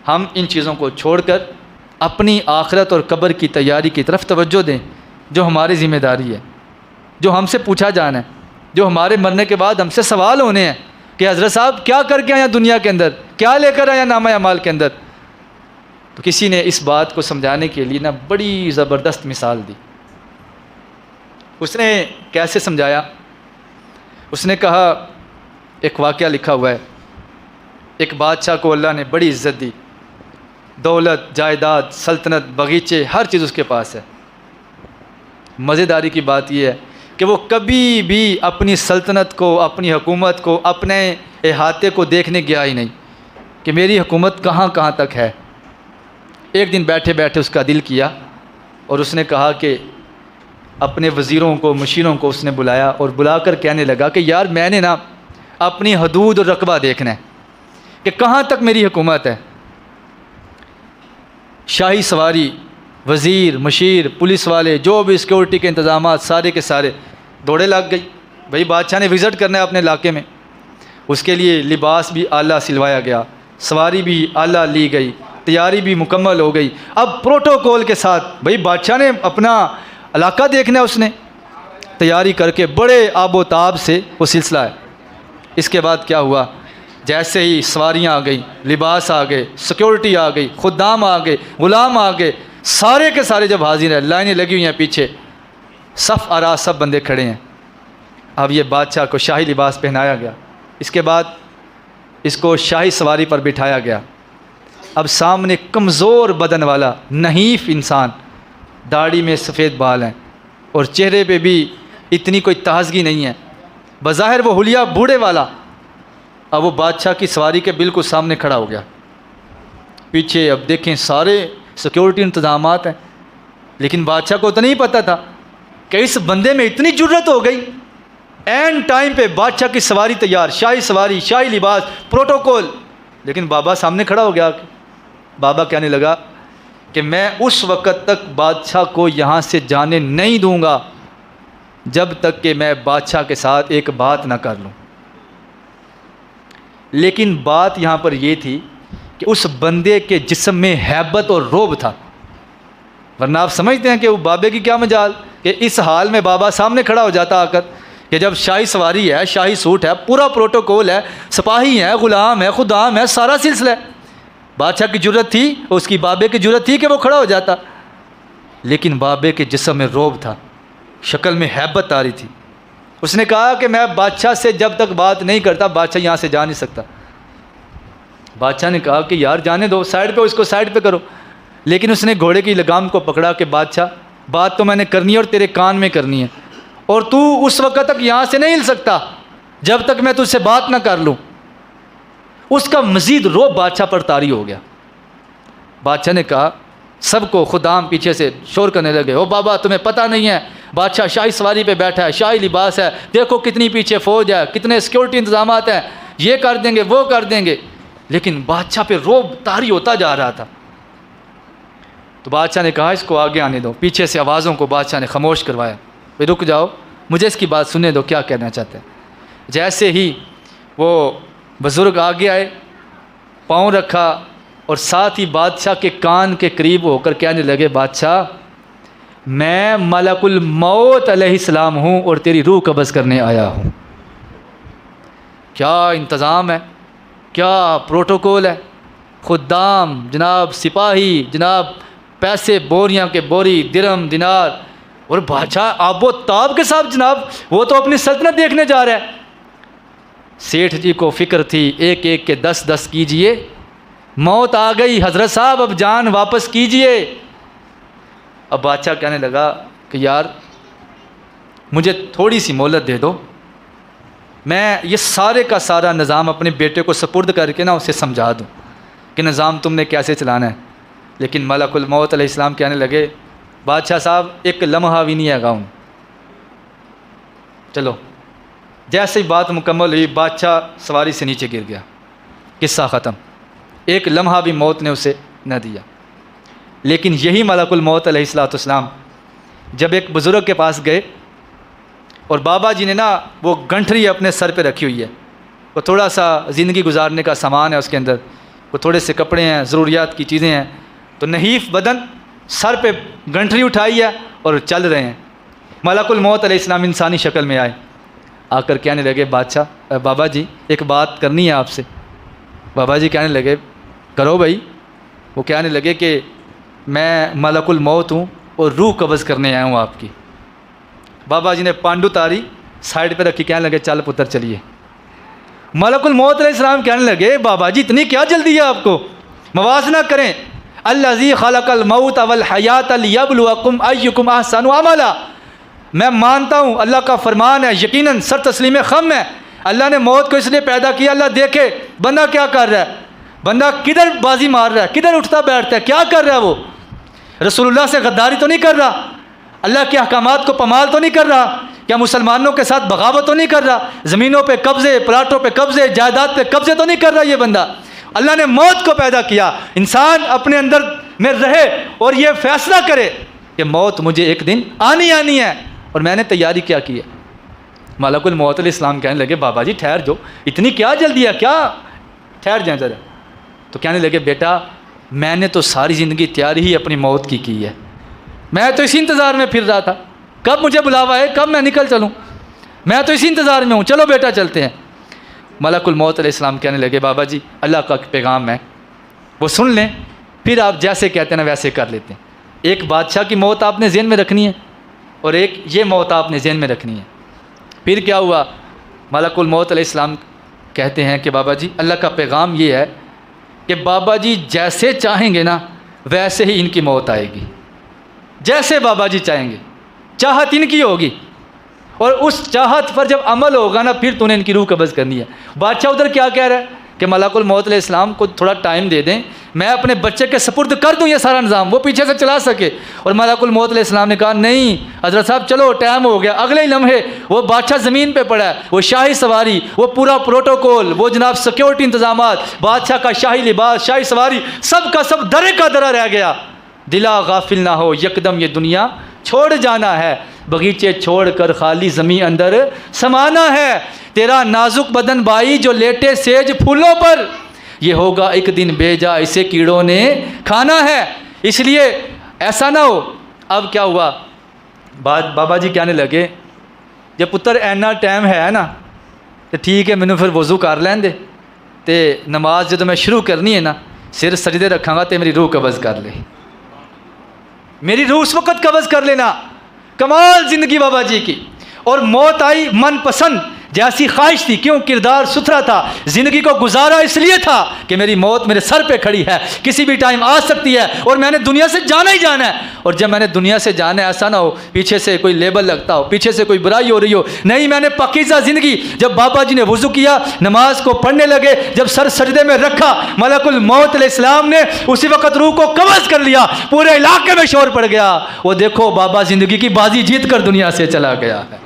हम इन चीज़ों को छोड़कर अपनी आखिरत और कब्र की तैयारी की तरफ तवज्जो दें, जो हमारी ज़िम्मेदारी है, जो हमसे पूछा जाना है, जो हमारे मरने के बाद हमसे सवाल होने हैं कि हज़रत साहब क्या करके आया दुनिया के अंदर, क्या लेकर आया नामा अमाल के अंदर। तो किसी ने इस बात को समझाने के लिए ना बड़ी ज़बरदस्त मिसाल दी। उसने कैसे समझाया? उसने कहा, एक वाक़या लिखा हुआ है, एक बादशाह को अल्लाह ने बड़ी इज़्ज़त दी, दौलत, जायदाद, सल्तनत, बगीचे, हर चीज़ उसके पास है। मज़ेदारी की बात यह है कि वो कभी भी अपनी सल्तनत को, अपनी हुकूमत को, अपने अहाते को देखने गया ही नहीं कि मेरी हुकूमत कहाँ कहाँ तक है। एक दिन बैठे बैठे उसका दिल किया और उसने कहा कि अपने वज़ीरों को, मशीरों को उसने बुलाया और बुलाकर कहने लगा कि यार मैंने ना अपनी हदूद और रकबा देखना है कि कहाँ तक मेरी हुकूमत है। शाही सवारी, वज़ीर, मशीर, पुलिस वाले, जो भी सिक्योरिटी के इंतज़ामात सारे के सारे दौड़े लग गई। भाई बादशाह ने विज़िट करना है अपने इलाके में, उसके लिए लिबास भी आला सिलवाया गया, सवारी भी आला ली गई, तैयारी भी मुकम्मल हो गई। अब प्रोटोकॉल के साथ भाई बादशाह ने अपना इलाका देखना है, उसने तैयारी करके बड़े आबोताब से वो सिलसिला है। इसके बाद क्या हुआ, जैसे ही सवारियाँ आ गई, लिबास आ गए, सिक्योरिटी आ गई, खुद्दाम आ गए, ग़ुलाम आ गए, सारे के सारे जब हाजिर हैं, लाइनें लगी हुई हैं, पीछे सफ़ आरा सब बंदे खड़े हैं। अब ये बादशाह को शाही लिबास पहनाया गया, इसके बाद इसको शाही सवारी पर बिठाया गया। अब सामने कमज़ोर बदन वाला नहीफ़ इंसान, दाढ़ी में सफ़ेद बाल हैं और चेहरे पे भी इतनी कोई ताज़गी नहीं है, बज़ाहिर वो हुलिया बूढ़े वाला। अब वो बादशाह की सवारी के बिल्कुल सामने खड़ा हो गया। पीछे अब देखें सारे सिक्योरिटी इंतज़ामात हैं, लेकिन बादशाह को तो नहीं पता था कि इस बंदे में इतनी जुर्रत हो गई। एंड टाइम पे बादशाह की सवारी तैयार, शाही सवारी, शाही लिबास, प्रोटोकॉल, लेकिन बाबा सामने खड़ा हो गया। बाबा कहने लगा कि मैं उस वक़्त तक बादशाह को यहाँ से जाने नहीं दूँगा जब तक कि मैं बादशाह के साथ एक बात ना कर लूँ। लेकिन बात यहाँ पर यह थी कि उस बंदे के जिस्म में हैबत और रोब था, वरना आप समझते हैं कि वो बाबे की क्या मजाल कि इस हाल में बाबा सामने खड़ा हो जाता आकर कि जब शाही सवारी है, शाही सूट है, पूरा प्रोटोकॉल है, सिपाही है, ग़ुलाम है, खुदाम है, सारा सिलसिला है। बादशाह की जुर्रत थी, उसकी बाबे की जुर्रत थी कि वो खड़ा हो जाता, लेकिन बाबे के जिस्म में रोब था, शक्ल में हैबत आ रही थी। उसने कहा कि मैं बादशाह से जब तक बात नहीं करता बादशाह यहाँ से जा नहीं सकता। बादशाह ने कहा कि यार जाने दो, साइड पे उसको साइड पे करो। लेकिन उसने घोड़े की लगाम को पकड़ा कि बादशाह बात तो मैंने करनी है और तेरे कान में करनी है, और तू उस वक्त तक यहाँ से नहीं हिल सकता जब तक मैं तुझसे बात ना कर लूँ। उसका मज़ीद रोब बादशाह पर तारी हो गया। बादशाह ने कहा, सबको खुदाम पीछे से शोर करने लगे, ओ बाबा तुम्हें पता नहीं है, बादशाह शाही सवारी पे बैठा है, शाही लिबास है, देखो कितनी पीछे फ़ौज है, कितने सिक्योरिटी इंतजामात हैं, ये कर देंगे वो कर देंगे। लेकिन बादशाह पे रोब तारी होता जा रहा था। तो बादशाह ने कहा इसको आगे आने दो। पीछे से आवाज़ों को बादशाह ने खामोश करवाया, भाई रुक जाओ, मुझे इसकी बात सुनने दो, क्या कहना चाहते हैं। जैसे ही वो बुज़ुर्ग आगे आए, पाँव रखा और साथ ही बादशाह के कान के करीब होकर कहने लगे, बादशाह मैं मलकुल मौत अलैहिस्सलाम हूँ और तेरी रूह कब्ज़ करने आया हूँ। क्या इंतज़ाम है, क्या प्रोटोकॉल है, खुद्दाम जनाब, सिपाही जनाब, पैसे बोरियां के बोरी, दिरहम दिनार, और बादशाह आबो ताब के साथ जनाब, वो तो अपनी सल्तनत देखने जा रहा है। सेठ जी को फ़िक्र थी, एक एक के 10-10 कीजिए, मौत आ गई हज़रत साहब, अब जान वापस कीजिए। अब बादशाह कहने लगा कि यार मुझे थोड़ी सी मोहलत दे दो, मैं ये सारे का सारा निज़ाम अपने बेटे को सपुर्द करके ना उसे समझा दूँ कि निज़ाम तुमने कैसे चलाना है। लेकिन मलकुल मौत अलैहिस्सलाम कहने लगे, बादशाह साहब एक लम्हा भी नहीं आएगा हूँ, चलो। जैसे ही बात मुकम्मल हुई, बादशाह सवारी से नीचे गिर गया, किस्सा ख़त्म। एक लम्हा भी मौत ने उसे न दिया। लेकिन यही मलकुल मौत अलैहिस्सलाम जब एक बुज़ुर्ग के पास गए और बाबा जी ने ना वो गंठरी अपने सर पे रखी हुई है, वो थोड़ा सा ज़िंदगी गुजारने का सामान है उसके अंदर, वो थोड़े से कपड़े हैं, ज़रूरियात की चीज़ें हैं, तो नहीफ बदन, सर पे गंठरी उठाई है और चल रहे हैं। मलकुल मौत अलैहिस्सलाम इंसानी शक्ल में आए, आकर कहने लगे बादशाह बाबा जी एक बात करनी है आपसे। बाबा जी कहने लगे करो भाई। वो कहने लगे कि मैं मलकुल मौत हूँ और रूह कब्ज़ करने आया हूँ आपकी। बाबा जी ने पांडु तारी साइड पे रखी, कहने लगे चल पुत्र चलिए। मलकुल मौत अलैहिस्सलाम कहने लगे बाबा जी इतनी क्या जल्दी है आपको, मवाज़ना करें। अल्लज़ी खलक़ल मौत वल हयात लियब्लुवकुम अय्युकुम अहसनु अमला। मैं मानता हूँ अल्लाह का फरमान है, यकीनन सर तस्लीम खम है। अल्लाह ने मौत को इसलिए पैदा किया, अल्लाह देखे बंदा क्या कर रहा है, बंदा किधर बाजी मार रहा है, किधर उठता बैठता है, क्या कर रहा है। वो रसूलुल्लाह से गद्दारी तो नहीं कर रहा, अल्लाह के अहकामात को पमाल तो नहीं कर रहा, क्या मुसलमानों के साथ बगावत तो नहीं कर रहा, ज़मीनों पे कब्ज़े, प्लाटों पे कब्ज़े, जायदाद पे कब्ज़े तो नहीं कर रहा ये बंदा। अल्लाह ने मौत को पैदा किया, इंसान अपने अंदर में रहे और ये फैसला करे कि मौत मुझे एक दिन आनी आनी है और मैंने तैयारी क्या की है। मलकुल मौत अलैहिस्सलाम कहने लगे बाबा जी ठहर जाओ, इतनी क्या जल्दी है, क्या ठहर जाए ज़रा। तो कहने लगे बेटा मैंने तो सारी ज़िंदगी तैयारी ही अपनी मौत की है, मैं तो इसी इंतज़ार में फिर रहा था कब मुझे बुलावा है, कब मैं निकल चलूँ, मैं तो इसी इंतज़ार में हूँ, चलो बेटा चलते हैं। मलकुल मौत अलैहिस्सलाम कहने लगे बाबा जी अल्लाह का पैगाम है वो सुन लें, फिर आप जैसे कहते हैं ना वैसे कर लेते हैं। एक बादशाह की मौत आपने ज़हन में रखनी है और एक ये मौत आपने ज़हन में रखनी है। फिर क्या हुआ, मलकुल मौत अलैहिस्सलाम कहते हैं कि बाबा जी अल्लाह का पैगाम ये है कि बाबा जी जैसे चाहेंगे ना वैसे ही इनकी मौत आएगी, जैसे बाबा जी चाहेंगे, चाहत इनकी होगी और उस चाहत पर जब अमल होगा ना फिर तूने इनकी रूह कब्ज़ करनी है। बादशाह उधर क्या कह रहा है कि मलकुल मौत अलैहिस्सलाम को थोड़ा टाइम दे दें, मैं अपने बच्चे के सपुर्द कर दूं ये सारा निज़ाम, वो पीछे से चला सके। और मलकुल मौत अलैहिस्सलाम ने कहा नहीं हज़रत साहब चलो टाइम हो गया। अगले ही लम्हे वो बादशाह ज़मीन पे पड़ा है, वो शाही सवारी, वो पूरा प्रोटोकॉल, वो जनाब सिक्योरिटी इंतजामात, बादशाह का शाही लिबास, शाही सवारी, सब का सब दरे का दरा रह गया। दिला गाफिल ना हो यकदम ये दुनिया छोड़ जाना है, बगीचे छोड़ कर खाली ज़मीं अंदर समाना है। तेरा नाजुक बदन बाई जो लेटे सेज फूलों पर, ये होगा एक दिन बेजा इसे कीड़ों ने खाना है। इसलिए ऐसा ना हो। अब क्या हुआ, बाबा जी कहने लगे जब पुत्र ऐना टाइम है ना तो ठीक है मैंने फिर वज़ू कर लैन दे, तो नमाज जो मैं शुरू करनी है ना सिर सजदे रखांगा तो मेरी रूह कब्ज़ कर ले, मेरी रूह उस वक़्त कब्ज़ कर लेना। कमाल ज़िंदगी बाबा जी की। और मौत आई मनपसंद जैसी ख्वाहिश थी, क्यों, किरदार सुथरा था, ज़िंदगी को गुजारा इसलिए था कि मेरी मौत मेरे सर पे खड़ी है, किसी भी टाइम आ सकती है और मैंने दुनिया से जाना ही जाना है। और जब मैंने दुनिया से जाना है ऐसा ना हो पीछे से कोई लेबल लगता हो, पीछे से कोई बुराई हो रही हो, नहीं मैंने पाकीज़ा ज़िंदगी। जब बाबा जी ने वज़ू किया, नमाज को पढ़ने लगे, जब सर सजदे में रखा, मलकुल मौत अलैहिस्सलाम ने उसी वक्त रूह को कब्ज़ कर लिया, पूरे इलाके में शोर पड़ गया। वो देखो बाबा ज़िंदगी की बाजी जीत कर दुनिया से चला गया है।